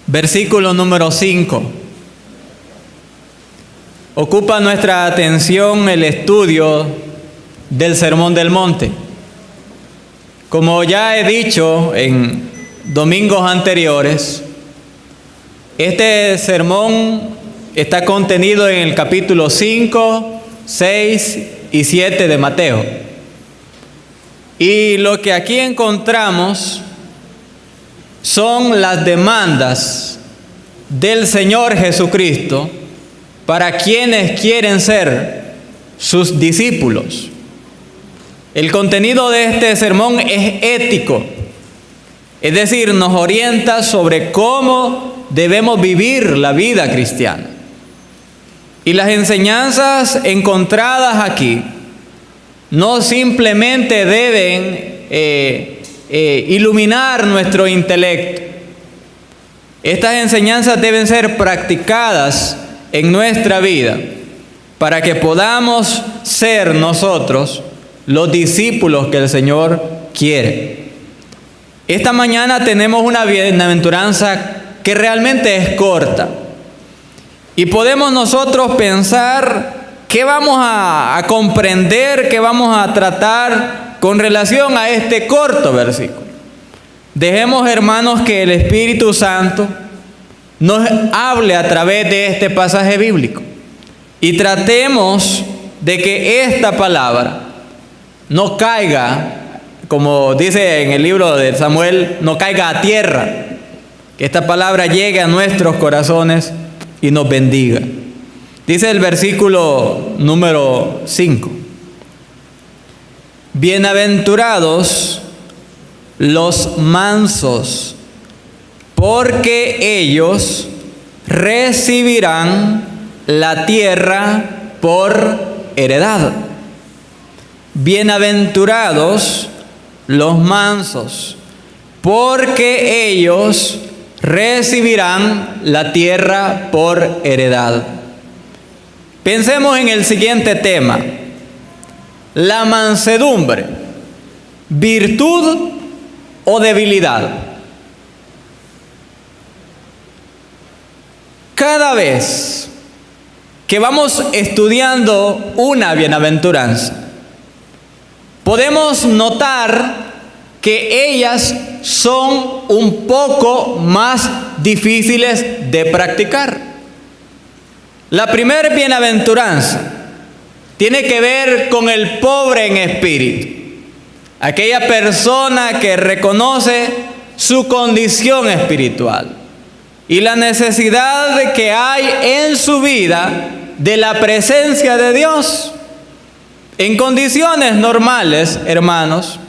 Versículo número 5. Ocupa nuestra atención el estudio del Sermón del Monte. Como ya he dicho en domingos anteriores, este sermón está contenido en el capítulo 5, 6 y 7 de Mateo. Y lo que aquí encontramos son las demandas del Señor Jesucristo para quienes quieren ser sus discípulos. El contenido de este sermón es ético, es decir, nos orienta sobre cómo debemos vivir la vida cristiana. Y las enseñanzas encontradas aquí no simplemente deben iluminar nuestro intelecto. Estas enseñanzas deben ser practicadas en nuestra vida para que podamos ser nosotros los discípulos que el Señor quiere. Esta mañana tenemos una bienaventuranza que realmente es corta. Y podemos nosotros pensar qué vamos a comprender, qué vamos a tratar con relación a este corto versículo. Dejemos, hermanos, que el Espíritu Santo nos hable a través de este pasaje bíblico. Y tratemos de que esta palabra no caiga, como dice en el libro de Samuel, no caiga a tierra. Que esta palabra llegue a nuestros corazones y nos bendiga. Dice el versículo número 5. Bienaventurados los mansos, porque ellos recibirán la tierra por heredad. Bienaventurados los mansos, porque ellos recibirán la tierra por heredad. Pensemos en el siguiente tema: la mansedumbre, virtud o debilidad. Cada vez que vamos estudiando una bienaventuranza, podemos notar que ellas son un poco más difíciles de practicar. La primera bienaventuranza tiene que ver con el pobre en espíritu, aquella persona que reconoce su condición espiritual y la necesidad que hay en su vida de la presencia de Dios. En condiciones normales, hermanos,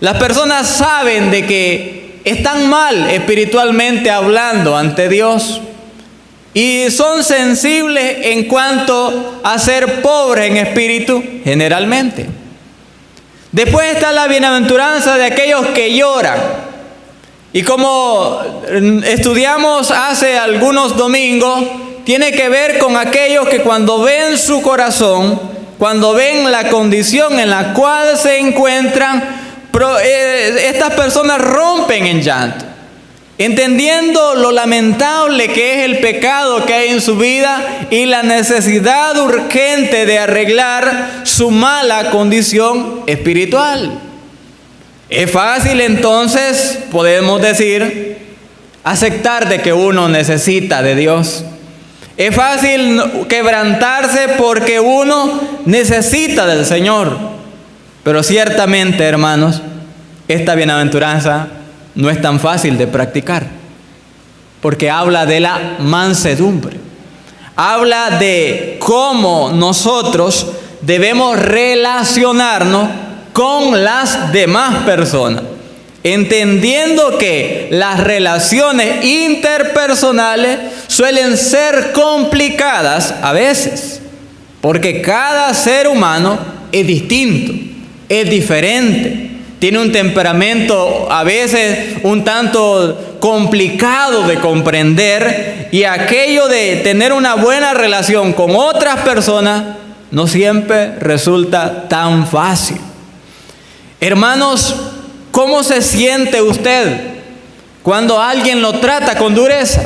las personas saben de que están mal espiritualmente hablando ante Dios y son sensibles en cuanto a ser pobres en espíritu generalmente. Después está la bienaventuranza de aquellos que lloran. Y como estudiamos hace algunos domingos, tiene que ver con aquellos que cuando ven su corazón, cuando ven la condición en la cual se encuentran, estas personas rompen en llanto, entendiendo lo lamentable que es el pecado que hay en su vida y la necesidad urgente de arreglar su mala condición espiritual. Es fácil entonces, podemos decir, aceptar de que uno necesita de Dios. Es fácil quebrantarse porque uno necesita del Señor. Pero ciertamente, hermanos, esta bienaventuranza no es tan fácil de practicar, porque habla de la mansedumbre. Habla de cómo nosotros debemos relacionarnos con las demás personas, entendiendo que las relaciones interpersonales suelen ser complicadas a veces, porque cada ser humano es distinto, es diferente, tiene un temperamento a veces un tanto complicado de comprender, y aquello de tener una buena relación con otras personas no siempre resulta tan fácil. Hermanos, ¿cómo se siente usted cuando alguien lo trata con dureza?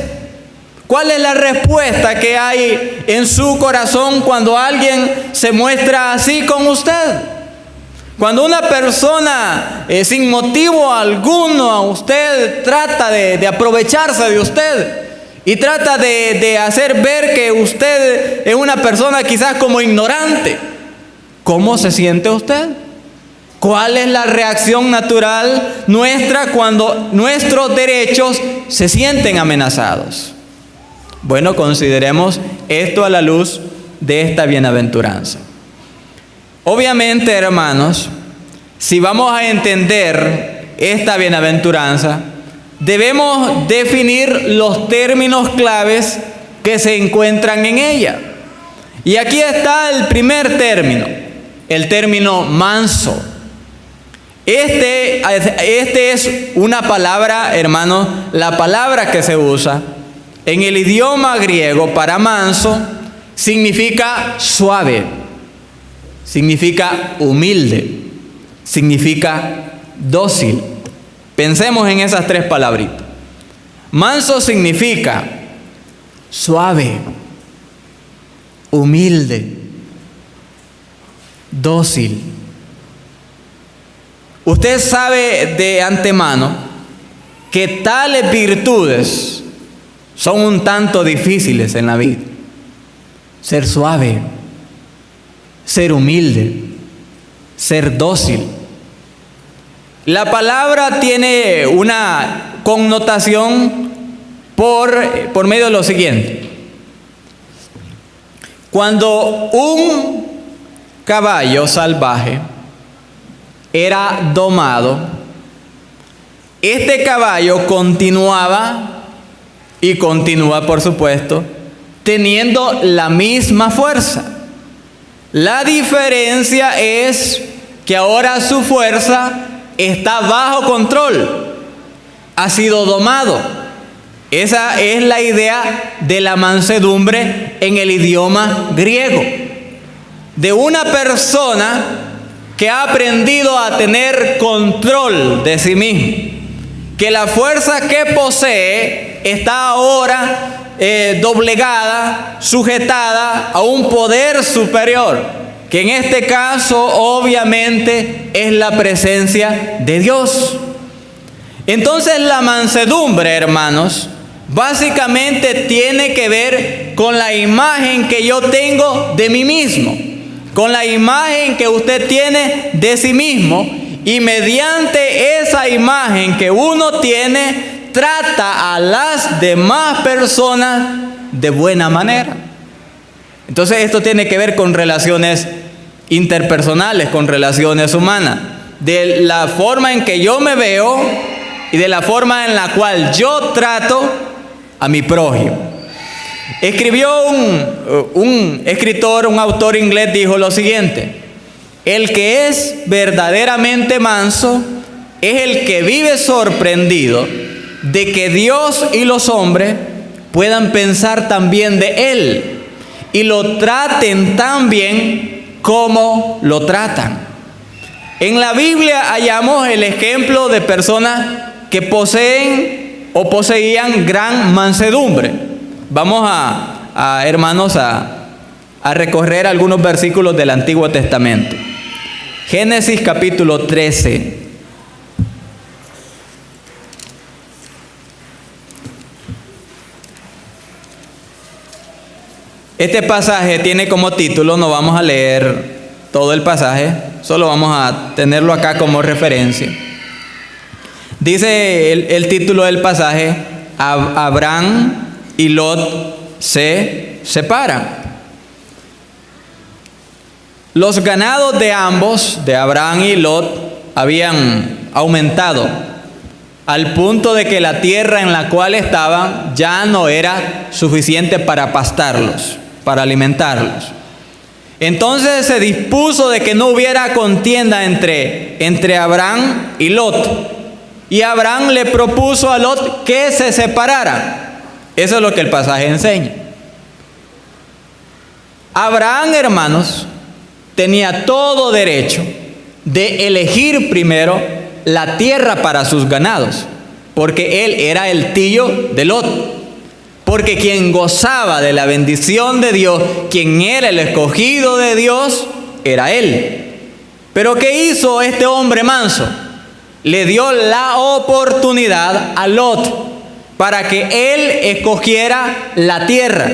¿Cuál es la respuesta que hay en su corazón cuando alguien se muestra así con usted? Cuando una persona sin motivo alguno a usted trata de aprovecharse de usted y trata de hacer ver que usted es una persona quizás como ignorante, ¿cómo se siente usted? ¿Cuál es la reacción natural nuestra cuando nuestros derechos se sienten amenazados? Bueno, consideremos esto a la luz de esta bienaventuranza. Obviamente, hermanos, si vamos a entender esta bienaventuranza, debemos definir los términos claves que se encuentran en ella. Y aquí está el primer término, el término manso. Este es una palabra, hermanos, la palabra que se usa en el idioma griego para manso significa suave, significa humilde, significa dócil. Pensemos en esas tres palabritas. Manso significa suave, humilde, dócil. Usted sabe de antemano que tales virtudes son un tanto difíciles en la vida. Ser suave, ser humilde, ser dócil. La palabra tiene una connotación por medio de lo siguiente. Cuando un caballo salvaje era domado, este caballo continuaba y continúa, por supuesto, teniendo la misma fuerza. La diferencia es que ahora su fuerza está bajo control, ha sido domado. Esa es la idea de la mansedumbre en el idioma griego, de una persona que ha aprendido a tener control de sí mismo, que la fuerza que posee está ahora doblegada, sujetada a un poder superior, que en este caso obviamente es la presencia de Dios. Entonces la mansedumbre, hermanos, básicamente tiene que ver con la imagen que yo tengo de mí mismo, con la imagen que usted tiene de sí mismo, y mediante esa imagen que uno tiene, trata a las demás personas de buena manera. Entonces esto tiene que ver con relaciones interpersonales, con relaciones humanas, de la forma en que yo me veo y de la forma en la cual yo trato a mi prójimo. Escribió un escritor, un autor inglés, dijo lo siguiente: el que es verdaderamente manso es el que vive sorprendido de que Dios y los hombres puedan pensar también de él y lo traten tan bien como lo tratan. En la Biblia hallamos el ejemplo de personas que poseen o poseían gran mansedumbre. Vamos hermanos, a recorrer algunos versículos del Antiguo Testamento. Génesis capítulo 13. Este pasaje tiene como título, no vamos a leer todo el pasaje, solo vamos a tenerlo acá como referencia. Dice el título del pasaje: Abraham y Lot se separan. Los ganados de ambos, de Abraham y Lot, habían aumentado al punto de que la tierra en la cual estaban ya no era suficiente para pastarlos, para alimentarlos. Entonces se dispuso de que no hubiera contienda entre Abraham y Lot. Y Abraham le propuso a Lot que se separaran. Eso es lo que el pasaje enseña. Abraham, hermanos, tenía todo derecho de elegir primero la tierra para sus ganados. porque él era el tío de Lot. Porque quien gozaba de la bendición de Dios, quien era el escogido de Dios, era él. Pero ¿qué hizo este hombre manso? Le dio la oportunidad a Lot para que él escogiera la tierra.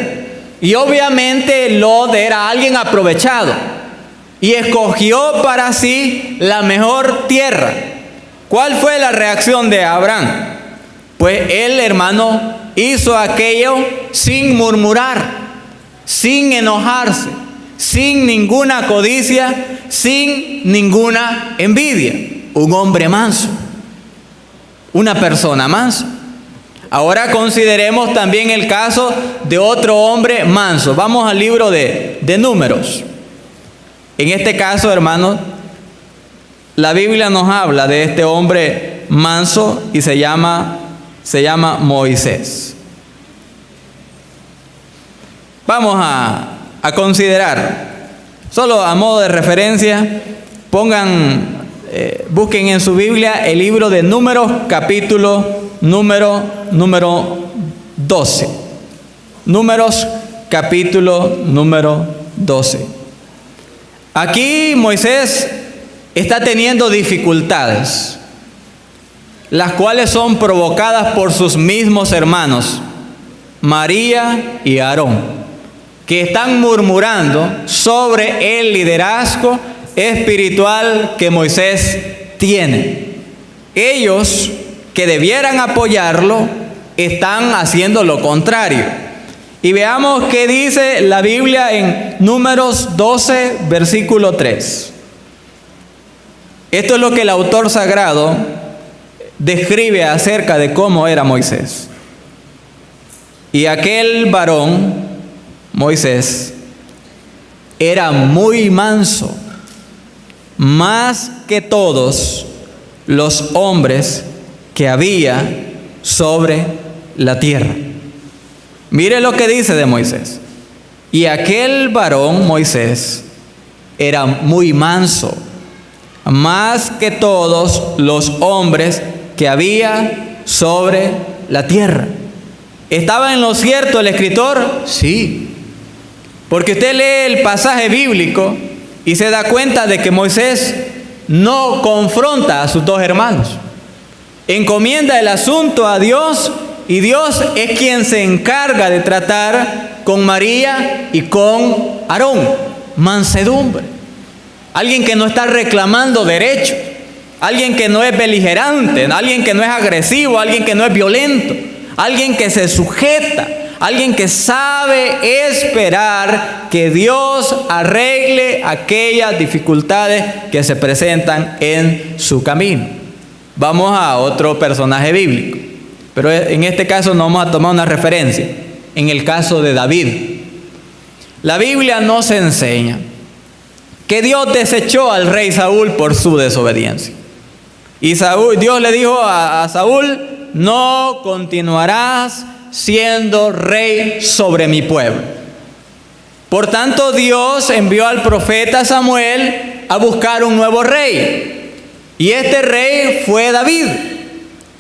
Y obviamente Lot era alguien aprovechado y escogió para sí la mejor tierra. ¿Cuál fue la reacción de Abraham? Pues él, hermano, hizo aquello sin murmurar, sin enojarse, sin ninguna codicia, sin ninguna envidia. Un hombre manso, una persona mansa. Ahora consideremos también el caso de otro hombre manso. Vamos al libro de Números. En este caso, hermanos, la Biblia nos habla de este hombre manso y se llama Moisés. Vamos a considerar, solo a modo de referencia, busquen en su Biblia el libro de Números, capítulo número 12. Números, capítulo número 12. Aquí Moisés está teniendo dificultades, las cuales son provocadas por sus mismos hermanos, María y Aarón, que están murmurando sobre el liderazgo espiritual que Moisés tiene. Ellos, que debieran apoyarlo, están haciendo lo contrario. Y veamos qué dice la Biblia en Números 12, versículo 3. Esto es lo que el autor sagrado describe acerca de cómo era Moisés. Y aquel varón, Moisés, era muy manso, más que todos los hombres que había sobre la tierra. Mire lo que dice de Moisés. Y aquel varón, Moisés, era muy manso, más que todos los hombres que había sobre la tierra. ¿Estaba en lo cierto el escritor? Sí. Porque usted lee el pasaje bíblico y se da cuenta de que Moisés no confronta a sus dos hermanos. Encomienda el asunto a Dios y Dios es quien se encarga de tratar con María y con Aarón. Mansedumbre. Alguien que no está reclamando derechos. Alguien que no es beligerante. Alguien que no es agresivo. Alguien que no es violento. Alguien que se sujeta. Alguien que sabe esperar que Dios arregle aquellas dificultades que se presentan en su camino. Vamos a otro personaje bíblico. Pero en este caso no vamos a tomar una referencia. En el caso de David. La Biblia nos enseña que Dios desechó al rey Saúl por su desobediencia. Y Dios le dijo a Saúl: no continuarás siendo rey sobre mi pueblo. Por tanto, Dios envió al profeta Samuel a buscar un nuevo rey. Y este rey fue David.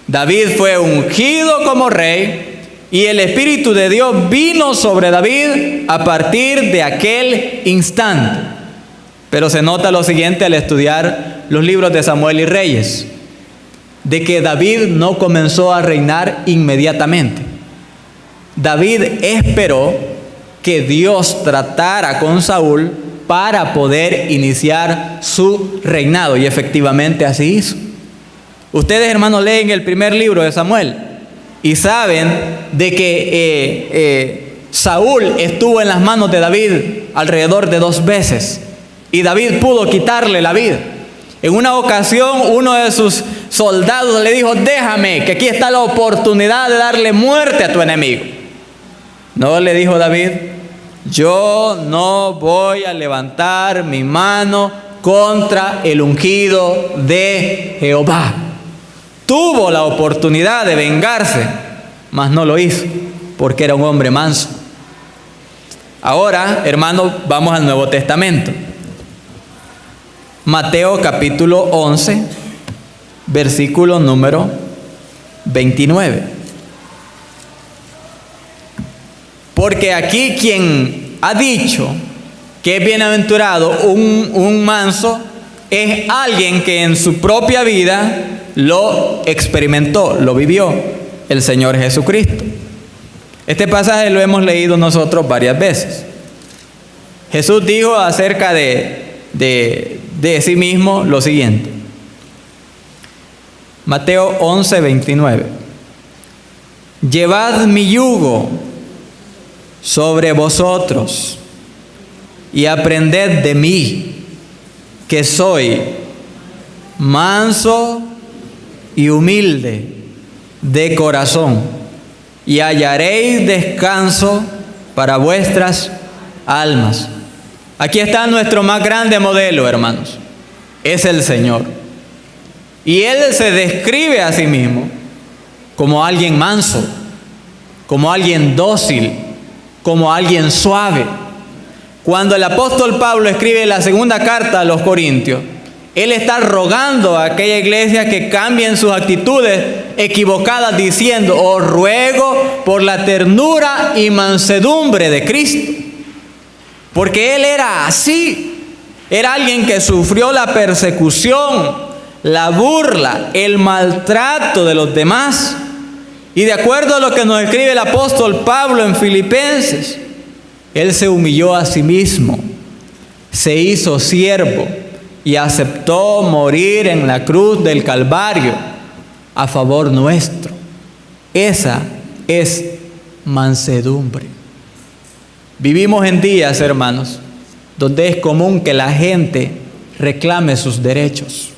David fue ungido como rey y el Espíritu de Dios vino sobre David a partir de aquel instante. Pero se nota lo siguiente al estudiar los libros de Samuel y Reyes, de que David no comenzó a reinar inmediatamente. David esperó que Dios tratara con Saúl para poder iniciar su reinado, y efectivamente así hizo. Ustedes, hermanos, leen el primer libro de Samuel y saben de que Saúl estuvo en las manos de David alrededor de 2 veces y David pudo quitarle la vida. En una ocasión, uno de sus soldados le dijo: déjame, que aquí está la oportunidad de darle muerte a tu enemigo. No, le dijo David: yo no voy a levantar mi mano contra el ungido de Jehová. Tuvo la oportunidad de vengarse, mas no lo hizo, porque era un hombre manso. Ahora, hermanos, vamos al Nuevo Testamento. Mateo capítulo 11, versículo número 29. Porque aquí quien ha dicho que es bienaventurado un manso es alguien que en su propia vida lo experimentó, lo vivió, el Señor Jesucristo. Este pasaje lo hemos leído nosotros varias veces. Jesús dijo acerca de sí mismo lo siguiente. Mateo 11, 29. Llevad mi yugo sobre vosotros y aprended de mí, que soy manso y humilde de corazón, y hallaréis descanso para vuestras almas. Aquí está nuestro más grande modelo, hermanos. Es el Señor. Y Él se describe a sí mismo como alguien manso, como alguien dócil, como alguien suave. Cuando el apóstol Pablo escribe la segunda carta a los Corintios, él está rogando a aquella iglesia que cambien sus actitudes equivocadas, diciendo: os ruego por la ternura y mansedumbre de Cristo. Porque él era así. Era alguien que sufrió la persecución, la burla, el maltrato de los demás. Y de acuerdo a lo que nos escribe el apóstol Pablo en Filipenses, él se humilló a sí mismo, se hizo siervo y aceptó morir en la cruz del Calvario a favor nuestro. Esa es mansedumbre. Vivimos en días, hermanos, donde es común que la gente reclame sus derechos.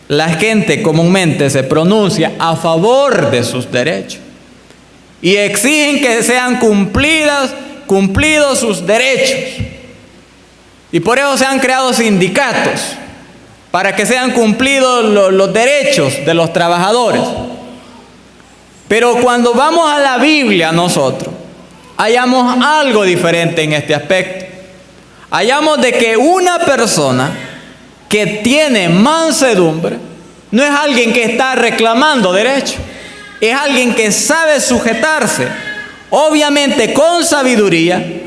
La gente comúnmente se pronuncia a favor de sus derechos y exigen que sean cumplidos sus derechos. Y por eso se han creado sindicatos, para que sean cumplidos los derechos de los trabajadores. Pero cuando vamos a la Biblia nosotros, hallamos algo diferente en este aspecto. Hallamos de que una persona que tiene mansedumbre no es alguien que está reclamando derechos, es alguien que sabe sujetarse, obviamente con sabiduría,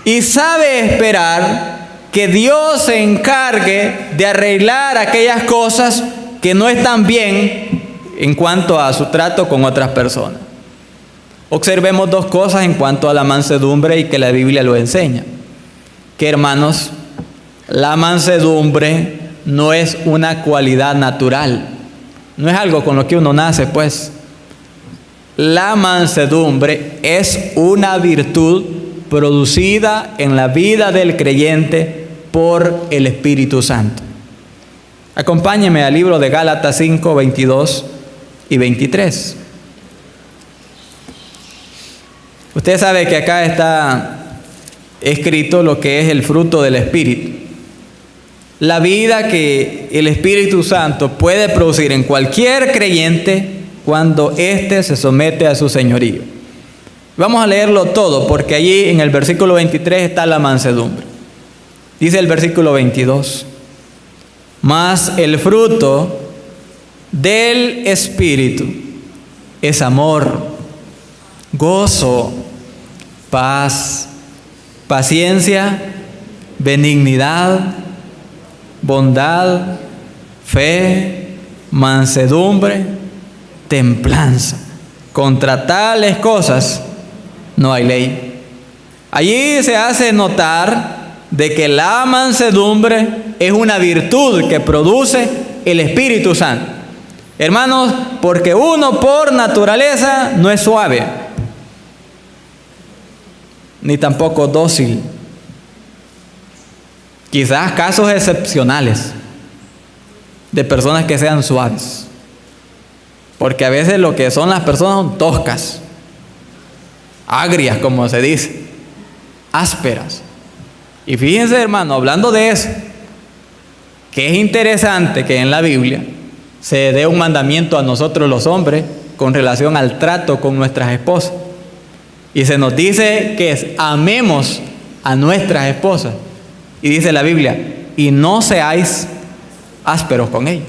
y sabe esperar que Dios se encargue de arreglar aquellas cosas que no están bien en cuanto a su trato con otras personas. Observemos dos cosas en cuanto a la mansedumbre y que la Biblia lo enseña. Que, hermanos, la mansedumbre no es una cualidad natural, no es algo con lo que uno nace, pues. La mansedumbre es una virtud producida en la vida del creyente por el Espíritu Santo. Acompáñeme al libro de Gálatas 5, 22 y 23. Usted sabe que acá está escrito lo que es el fruto del Espíritu. La vida que el Espíritu Santo puede producir en cualquier creyente cuando éste se somete a su señorío. Vamos a leerlo todo, porque allí en el versículo 23 está la mansedumbre. Dice el versículo 22: mas el fruto del Espíritu es amor, gozo, paz, paciencia, benignidad, bondad, fe, mansedumbre, templanza. Contra tales cosas no hay ley. Allí se hace notar de que la mansedumbre es una virtud que produce el Espíritu Santo. Hermanos, porque uno por naturaleza no es suave, ni tampoco dócil. Quizás casos excepcionales de personas que sean suaves, porque a veces lo que son las personas son toscas, agrias, como se dice, ásperas. Y fíjense, hermano, hablando de eso, que es interesante que en la Biblia se dé un mandamiento a nosotros los hombres con relación al trato con nuestras esposas. Y se nos dice que amemos a nuestras esposas. Y dice la Biblia: y no seáis ásperos con ellas.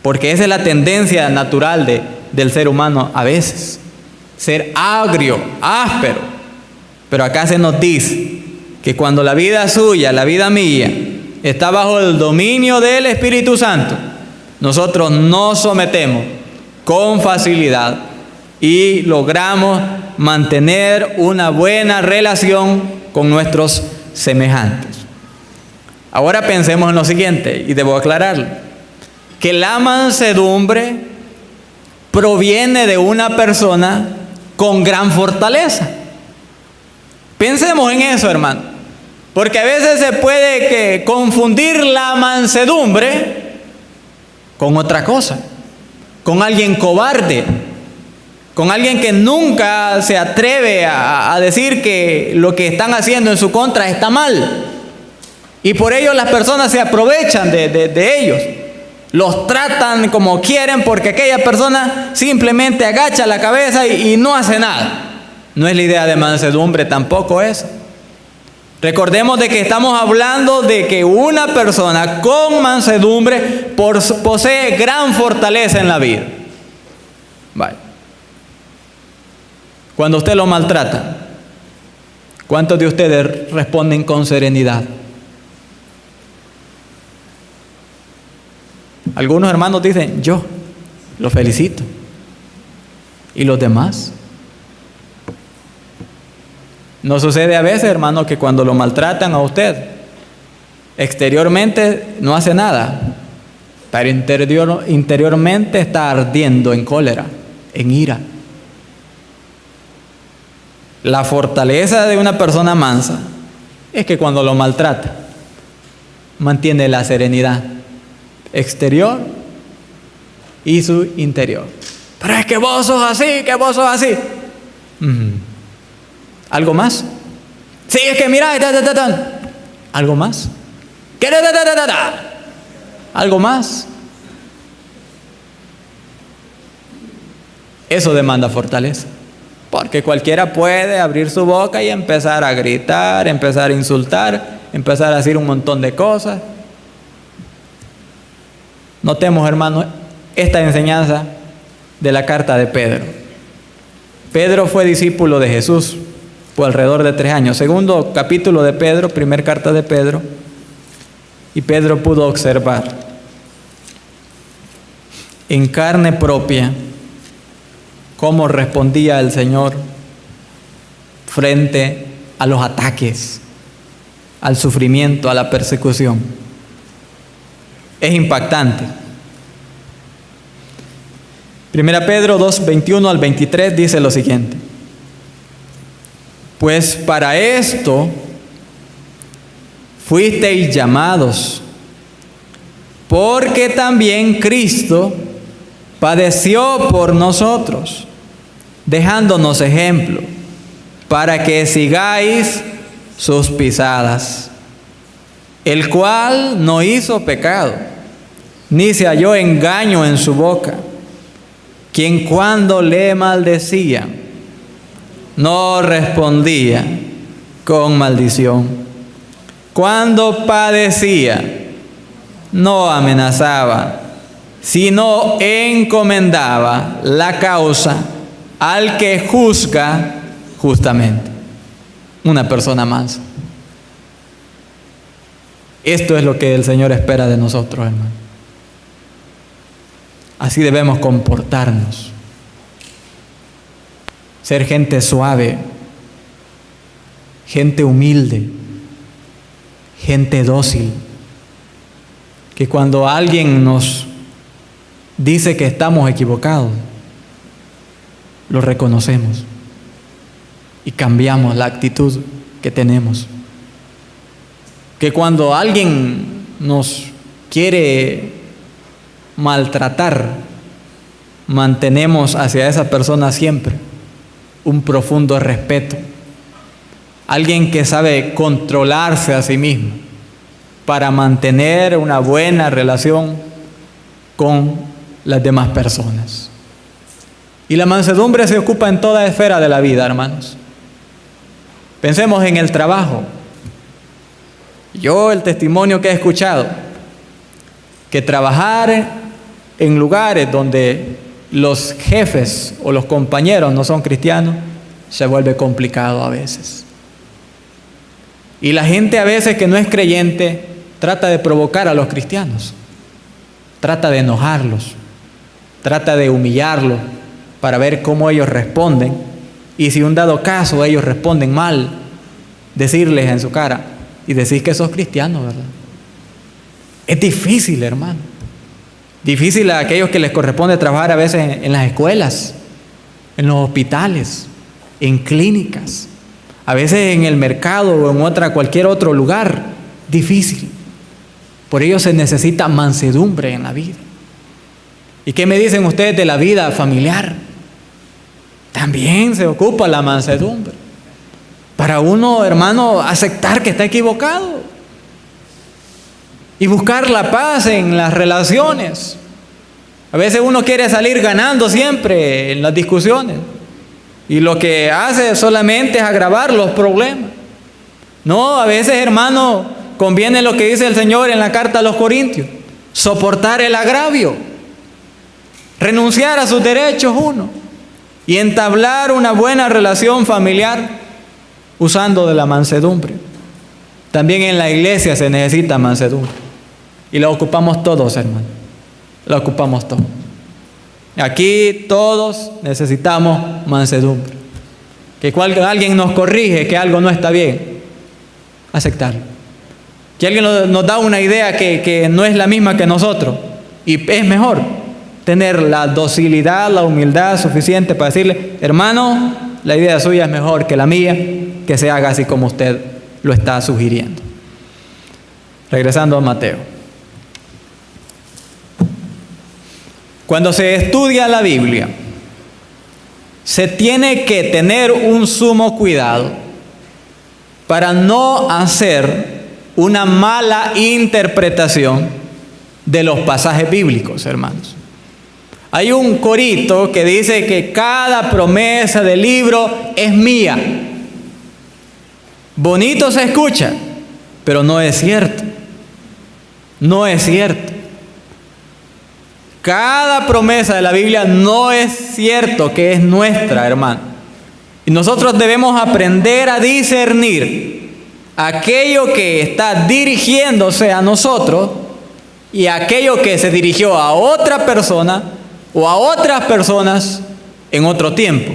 Porque esa es la tendencia natural del ser humano a veces. Ser agrio, áspero. Pero acá se nos dice que cuando la vida suya, la vida mía, está bajo el dominio del Espíritu Santo, nosotros nos sometemos con facilidad y logramos mantener una buena relación con nuestros semejantes. Ahora pensemos en lo siguiente, y debo aclararlo, que la mansedumbre proviene de una persona con gran fortaleza. Pensemos en eso, hermano, porque a veces se puede confundir la mansedumbre con otra cosa, con alguien cobarde, con alguien que nunca se atreve a decir que lo que están haciendo en su contra está mal. Y por ello las personas se aprovechan de ellos. Los tratan como quieren porque aquella persona simplemente agacha la cabeza y no hace nada. No es la idea de mansedumbre tampoco eso. Recordemos de que estamos hablando de que una persona con mansedumbre posee gran fortaleza en la vida. Vale. Cuando usted lo maltrata, ¿cuántos de ustedes responden con serenidad? Algunos hermanos dicen, yo lo felicito. ¿Y los demás? ¿No sucede a veces, hermano, que cuando lo maltratan a usted, exteriormente no hace nada, pero interiormente está ardiendo en cólera, en ira? La fortaleza de una persona mansa es que cuando lo maltrata, mantiene la serenidad exterior y su interior. Pero es que vos sos así, que vos sos así. ¿Algo más? Sí, es que mira, ¿algo más? ¿Qué? ¿Algo más? Eso demanda fortaleza. Porque cualquiera puede abrir su boca y empezar a gritar, empezar a insultar, empezar a decir un montón de cosas. Notemos, hermanos, esta enseñanza de la carta de Pedro. Pedro fue discípulo de Jesús por alrededor de 3 años. Segundo capítulo de Pedro, primer carta de Pedro. Y Pedro pudo observar en carne propia cómo respondía el Señor frente a los ataques, al sufrimiento, a la persecución. Es impactante. Primera Pedro 2, 21 al 23 dice lo siguiente: pues para esto fuisteis llamados, porque también Cristo padeció por nosotros, dejándonos ejemplo, para que sigáis sus pisadas, el cual no hizo pecado, ni se halló engaño en su boca, quien cuando le maldecía, no respondía con maldición. Cuando padecía, no amenazaba, sino encomendaba la causa al que juzga justamente. Una persona mansa. Esto es lo que el Señor espera de nosotros, hermano. Así debemos comportarnos. Ser gente suave, gente humilde, gente dócil. Que cuando alguien nos dice que estamos equivocados, lo reconocemos y cambiamos la actitud que tenemos. Que cuando alguien nos quiere maltratar, mantenemos hacia esa persona siempre un profundo respeto. Alguien que sabe controlarse a sí mismo para mantener una buena relación con las demás personas. Y la mansedumbre se ocupa en toda esfera de la vida, hermanos. Pensemos en el trabajo. Yo, el testimonio que he escuchado, que trabajar en lugares donde los jefes o los compañeros no son cristianos, se vuelve complicado a veces. Y la gente a veces que no es creyente trata de provocar a los cristianos, trata de enojarlos, trata de humillarlos para ver cómo ellos responden. Y si un dado caso ellos responden mal, decirles en su cara: y decís que sos cristiano, ¿verdad? Es difícil, hermano. Difícil a aquellos que les corresponde trabajar a veces en las escuelas, en los hospitales, en clínicas, a veces en el mercado o en cualquier otro lugar. Difícil. Por ello se necesita mansedumbre en la vida. ¿Y qué me dicen ustedes de la vida familiar? También se ocupa la mansedumbre. Para uno, hermano, aceptar que está equivocado y buscar la paz en las relaciones. A veces uno quiere salir ganando siempre en las discusiones y lo que hace solamente es agravar los problemas. No, a veces, hermano, conviene lo que dice el Señor en la carta a los Corintios: soportar el agravio, renunciar a sus derechos uno y entablar una buena relación familiar usando de la mansedumbre. También en la iglesia se necesita mansedumbre y la ocupamos todos, hermano. La ocupamos todos. Aquí todos necesitamos mansedumbre. Que alguien nos corrige que algo no está bien, aceptarlo. Que alguien nos da una idea que no es la misma que nosotros, y es mejor tener la docilidad, la humildad suficiente para decirle: hermano, la idea suya es mejor que la mía, que se haga así como usted lo está sugiriendo. Regresando a Mateo. Cuando se estudia la Biblia, se tiene que tener un sumo cuidado para no hacer una mala interpretación de los pasajes bíblicos, hermanos. Hay un corito que dice que cada promesa del libro es mía. Bonito se escucha, pero no es cierto. No es cierto. Cada promesa de la Biblia no es cierto que es nuestra, hermano. Y nosotros debemos aprender a discernir aquello que está dirigiéndose a nosotros y aquello que se dirigió a otra persona o a otras personas en otro tiempo.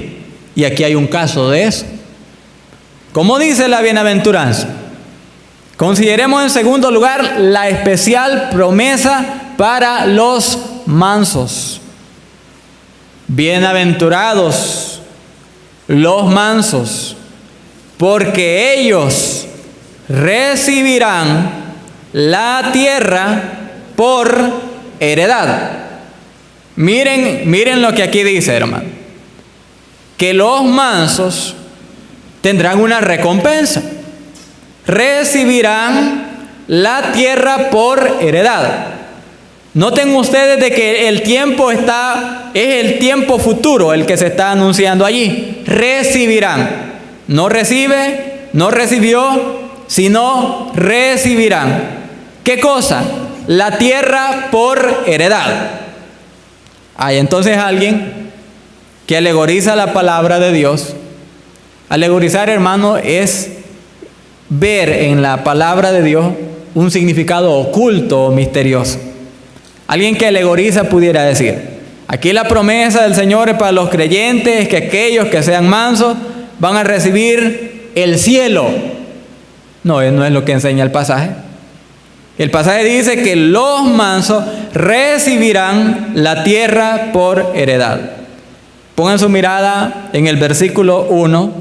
Y aquí hay un caso de eso. ¿Cómo dice la bienaventuranza? Consideremos en segundo lugar la especial promesa para los mansos. Bienaventurados los mansos, porque ellos recibirán la tierra por heredad. Miren lo que aquí dice, hermano. Que los mansos tendrán una recompensa. Recibirán la tierra por heredad. Noten ustedes de que el tiempo es el tiempo futuro el que se está anunciando allí. Recibirán. No recibe, no recibió, sino recibirán. ¿Qué cosa? La tierra por heredad. Hay entonces alguien que alegoriza la palabra de Dios. Alegorizar, hermano, es ver en la palabra de Dios un significado oculto o misterioso. Alguien que alegoriza pudiera decir: aquí la promesa del Señor es para los creyentes, es que aquellos que sean mansos van a recibir el cielo. No es lo que enseña el pasaje. El pasaje dice que los mansos recibirán la tierra por heredad. Pongan su mirada en el versículo 1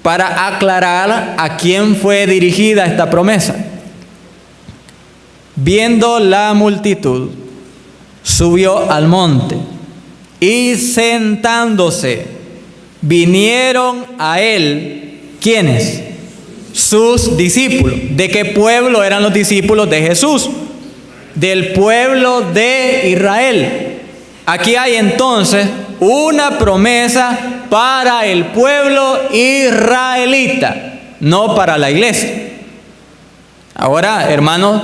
para aclarar a quién fue dirigida esta promesa. Viendo la multitud, subió al monte y sentándose, vinieron a él, ¿quiénes? Sus discípulos. ¿De qué pueblo eran los discípulos de Jesús? Del pueblo de Israel. Aquí hay entonces una promesa para el pueblo israelita, no para la iglesia. Ahora, hermanos,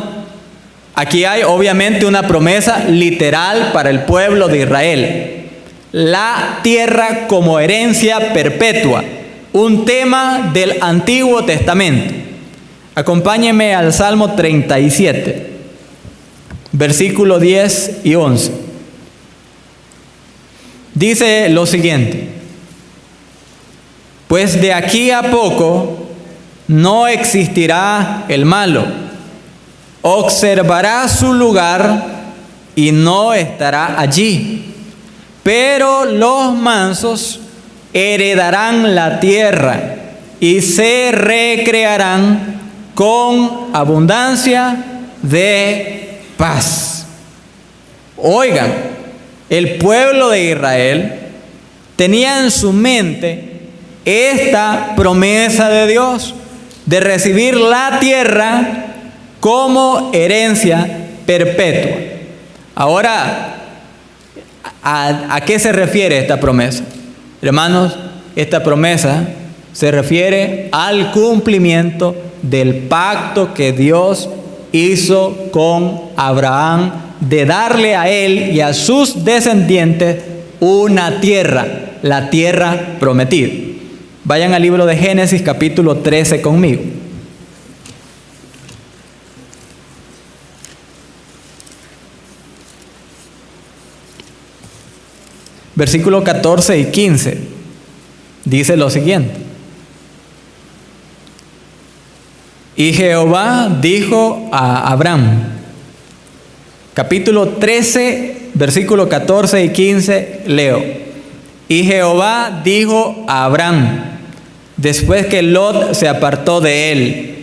aquí hay obviamente una promesa literal para el pueblo de Israel. la tierra como herencia perpetua, un tema del Antiguo Testamento. Acompáñenme al Salmo 37, versículo 10 y 11. Dice lo siguiente: pues de aquí a poco no existirá el malo, observará su lugar y no estará allí. Pero los mansos heredarán la tierra y se recrearán con abundancia de paz. Oigan, el pueblo de Israel tenía en su mente esta promesa de Dios de recibir la tierra como herencia perpetua. Ahora, ¿a qué se refiere esta promesa? Hermanos, esta promesa se refiere al cumplimiento del pacto que Dios hizo con Abraham de darle a él y a sus descendientes una tierra, la tierra prometida. Vayan al libro de Génesis capítulo 13 conmigo. Versículos 14 y 15 dice lo siguiente: y Jehová dijo a Abraham, capítulo 13, versículos 14 y 15, leo: y Jehová dijo a Abraham, después que Lot se apartó de él: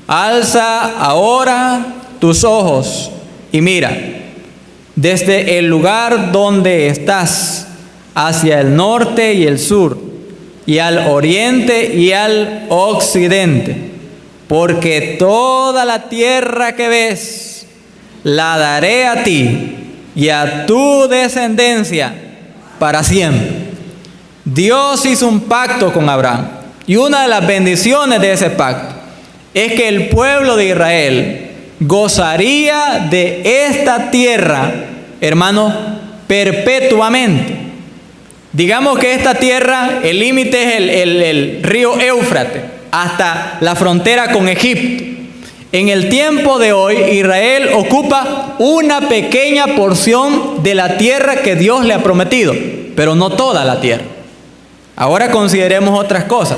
alza ahora tus ojos y mira, desde el lugar donde estás, hacia el norte y el sur, y al oriente y al occidente, porque toda la tierra que ves la daré a ti y a tu descendencia para siempre. Dios hizo un pacto con Abraham, y una de las bendiciones de ese pacto es que el pueblo de Israel gozaría de esta tierra, hermanos, perpetuamente. Digamos que esta tierra, el límite es el río Éufrates, hasta la frontera con Egipto. En el tiempo de hoy, Israel ocupa una pequeña porción de la tierra que Dios le ha prometido, pero no toda la tierra. Ahora consideremos otras cosas.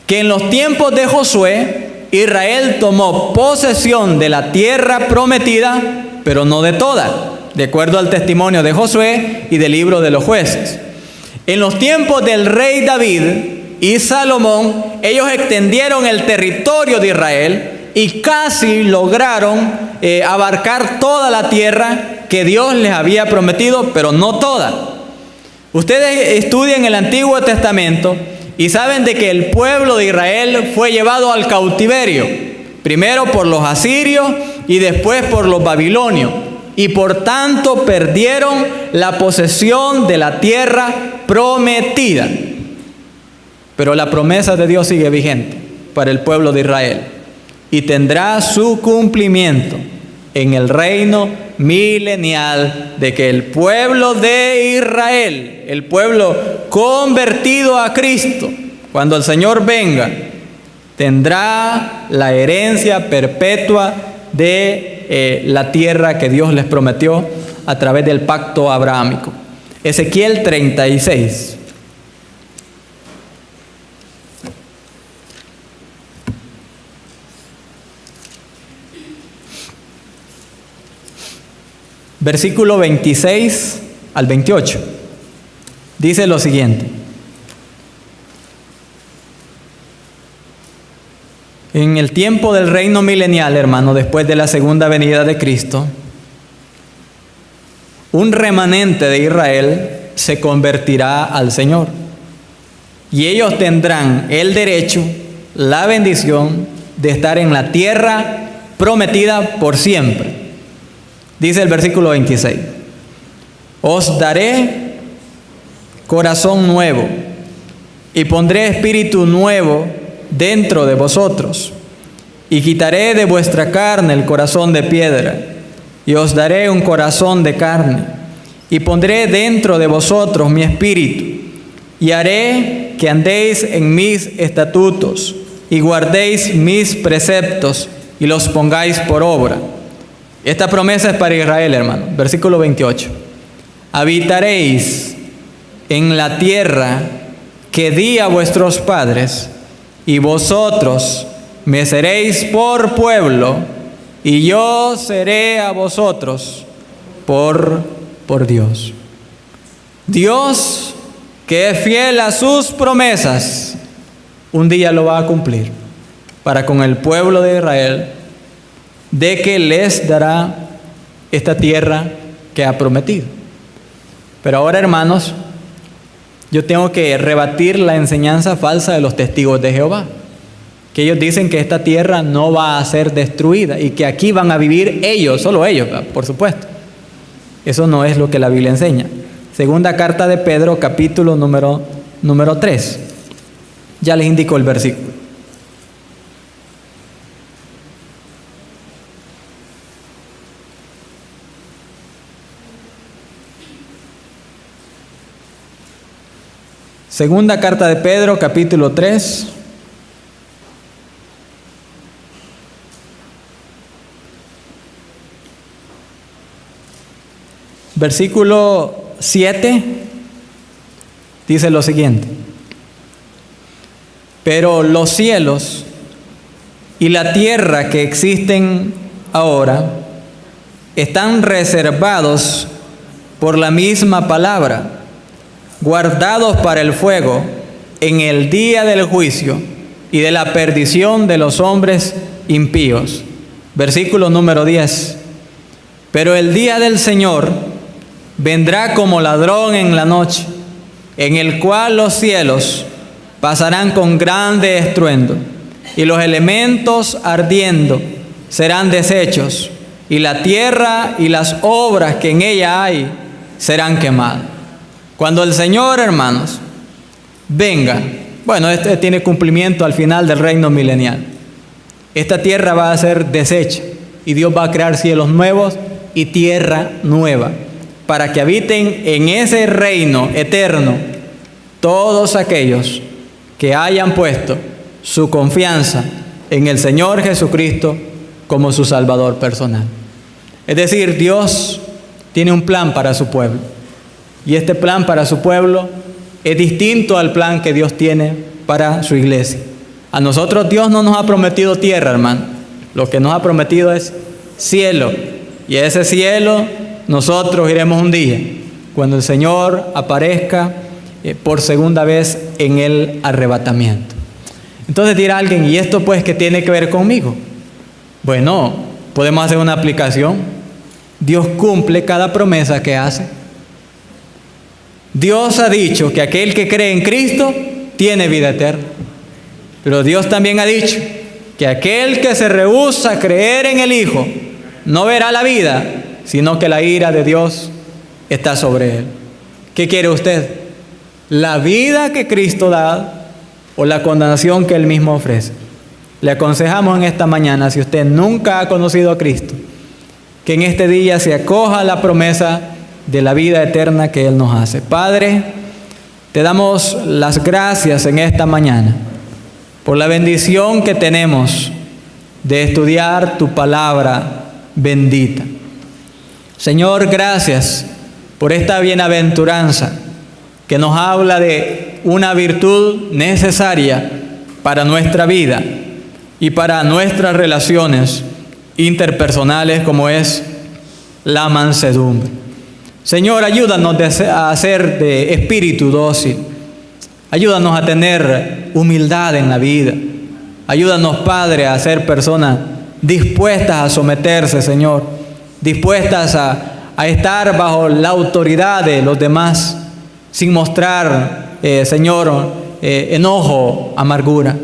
Que en los tiempos de Josué, Israel tomó posesión de la tierra prometida, pero no de toda, de acuerdo al testimonio de Josué y del libro de los jueces. En los tiempos del rey David y Salomón, ellos extendieron el territorio de Israel y casi lograron abarcar toda la tierra que Dios les había prometido, pero no toda. Ustedes estudian el Antiguo Testamento y saben de que el pueblo de Israel fue llevado al cautiverio, primero por los asirios y después por los babilonios, y por tanto perdieron la posesión de la tierra prometida. Pero la promesa de Dios sigue vigente para el pueblo de Israel y tendrá su cumplimiento en el reino milenial, de que el pueblo de Israel, el pueblo convertido a Cristo, cuando el Señor venga, tendrá la herencia perpetua de la tierra que Dios les prometió a través del pacto abrahámico. Ezequiel 36. Versículo 26 al 28. Dice lo siguiente: en el tiempo del reino milenial, hermano, después de la segunda venida de Cristo, un remanente de Israel se convertirá al Señor. Y ellos tendrán el derecho, la bendición de estar en la tierra prometida por siempre. Dice el versículo 26: os daré corazón nuevo y pondré espíritu nuevo dentro de vosotros, y quitaré de vuestra carne el corazón de piedra, y os daré un corazón de carne, y pondré dentro de vosotros mi espíritu, y haré que andéis en mis estatutos, y guardéis mis preceptos, y los pongáis por obra. Esta promesa es para Israel, hermano. Versículo 28. Habitaréis en la tierra que di a vuestros padres, y vosotros me seréis por pueblo, y yo seré a vosotros por Dios. Dios, que es fiel a sus promesas, un día lo va a cumplir para con el pueblo de Israel, de que les dará esta tierra que ha prometido. Pero ahora, hermanos, yo tengo que rebatir la enseñanza falsa de los testigos de Jehová, que ellos dicen que esta tierra no va a ser destruida y que aquí van a vivir ellos, solo ellos, por supuesto. Eso no es lo que la Biblia enseña. Segunda carta de Pedro, capítulo número 3. Ya les indico el versículo. Segunda carta de Pedro, capítulo 3. Versículo 7 dice lo siguiente: pero los cielos y la tierra que existen ahora están reservados por la misma palabra, guardados para el fuego en el día del juicio y de la perdición de los hombres impíos. Versículo número 10. Pero el día del Señor vendrá como ladrón en la noche, en el cual los cielos pasarán con grande estruendo, y los elementos ardiendo serán deshechos, y la tierra y las obras que en ella hay serán quemadas. Cuando el Señor, hermanos, venga, bueno, este tiene cumplimiento al final del reino milenial. Esta tierra va a ser deshecha, y Dios va a crear cielos nuevos y tierra nueva, para que habiten en ese reino eterno todos aquellos que hayan puesto su confianza en el Señor Jesucristo como su Salvador personal. Es decir, Dios tiene un plan para su pueblo, y este plan para su pueblo es distinto al plan que Dios tiene para su iglesia. A nosotros Dios no nos ha prometido tierra, hermano. Lo que nos ha prometido es cielo, y a ese cielo nosotros iremos un día, cuando el Señor aparezca por segunda vez en el arrebatamiento. Entonces dirá alguien: ¿y esto pues qué tiene que ver conmigo? Bueno, podemos hacer una aplicación. Dios cumple cada promesa que hace. Dios ha dicho que aquel que cree en Cristo tiene vida eterna. Pero Dios también ha dicho que aquel que se rehúsa a creer en el Hijo no verá la vida, sino que la ira de Dios está sobre él. ¿Qué quiere usted? ¿La vida que Cristo da o la condenación que Él mismo ofrece? Le aconsejamos en esta mañana, si usted nunca ha conocido a Cristo, que en este día se acoja a la promesa de la vida eterna que Él nos hace. Padre, te damos las gracias en esta mañana por la bendición que tenemos de estudiar tu palabra bendita. Señor, gracias por esta bienaventuranza que nos habla de una virtud necesaria para nuestra vida y para nuestras relaciones interpersonales, como es la mansedumbre. Señor, ayúdanos a ser de espíritu dócil. Ayúdanos a tener humildad en la vida. Ayúdanos, Padre, a ser personas dispuestas a someterse, Señor, dispuestas a estar bajo la autoridad de los demás, sin mostrar, Señor, enojo, amargura.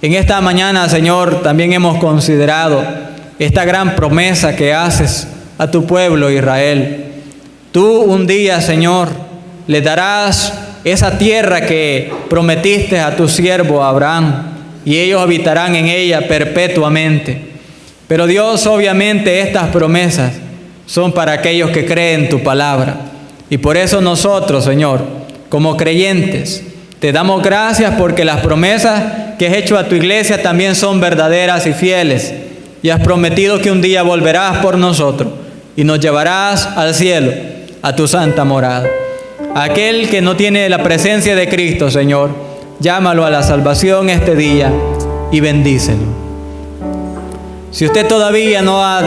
En esta mañana, Señor, también hemos considerado esta gran promesa que haces a tu pueblo Israel. Tú un día, Señor, le darás esa tierra que prometiste a tu siervo Abraham, y ellos habitarán en ella perpetuamente. Pero Dios, obviamente estas promesas son para aquellos que creen tu palabra. Y por eso nosotros, Señor, como creyentes, te damos gracias porque las promesas que has hecho a tu iglesia también son verdaderas y fieles. Y has prometido que un día volverás por nosotros y nos llevarás al cielo, a tu santa morada. Aquel que no tiene la presencia de Cristo, Señor, llámalo a la salvación este día y bendícelo. Si usted todavía no ha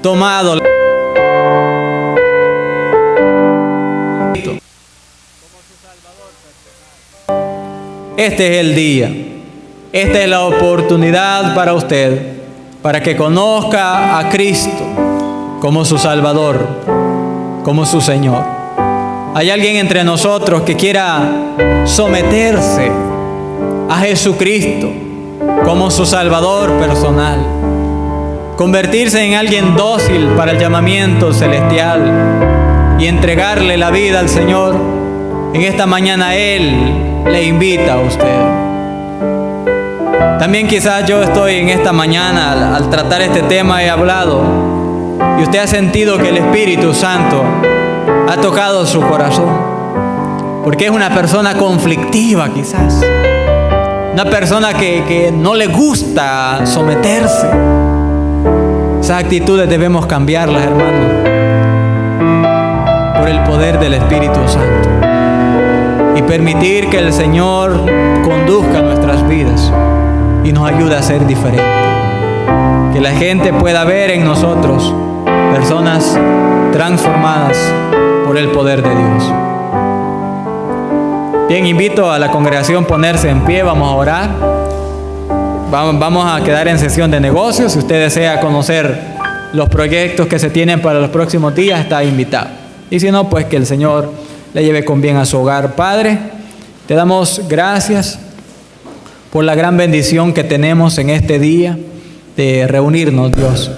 tomado este es el día, esta es la oportunidad para usted, para que conozca a Cristo como su Salvador, como su Señor. Hay alguien entre nosotros que quiera someterse a Jesucristo como su Salvador personal, convertirse en alguien dócil para el llamamiento celestial y entregarle la vida al Señor. En esta mañana Él le invita a usted. También quizás yo estoy en esta mañana, al tratar este tema he hablado, y usted ha sentido que el Espíritu Santo ha tocado su corazón, porque es una persona conflictiva quizás, una persona que no le gusta someterse. Esas actitudes debemos cambiarlas, hermanos, por el poder del Espíritu Santo, y permitir que el Señor conduzca nuestras vidas y nos ayude a ser diferentes. Que la gente pueda ver en nosotros personas transformadas por el poder de Dios. Bien, invito a la congregación a ponerse en pie, vamos a orar. Vamos a quedar en sesión de negocios. Si usted desea conocer los proyectos que se tienen para los próximos días, está invitado. Y si no, pues que el Señor le lleve con bien a su hogar. Padre, te damos gracias por la gran bendición que tenemos en este día de reunirnos, Dios.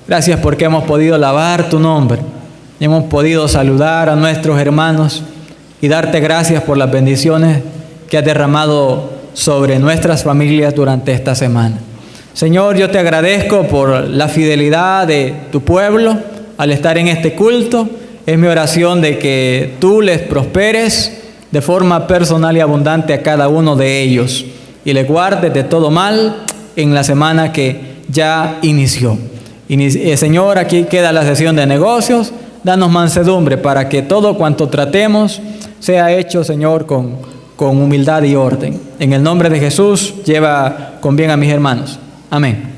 Gracias porque hemos podido alabar tu nombre, hemos podido saludar a nuestros hermanos y darte gracias por las bendiciones que has derramado sobre nuestras familias durante esta semana. Señor, yo te agradezco por la fidelidad de tu pueblo al estar en este culto. Es mi oración de que tú les prosperes de forma personal y abundante a cada uno de ellos y les guardes de todo mal en la semana que ya inició. Señor, aquí queda la sesión de negocios. Danos mansedumbre para que todo cuanto tratemos sea hecho, Señor, con humildad y orden. En el nombre de Jesús, lleva con bien a mis hermanos. Amén.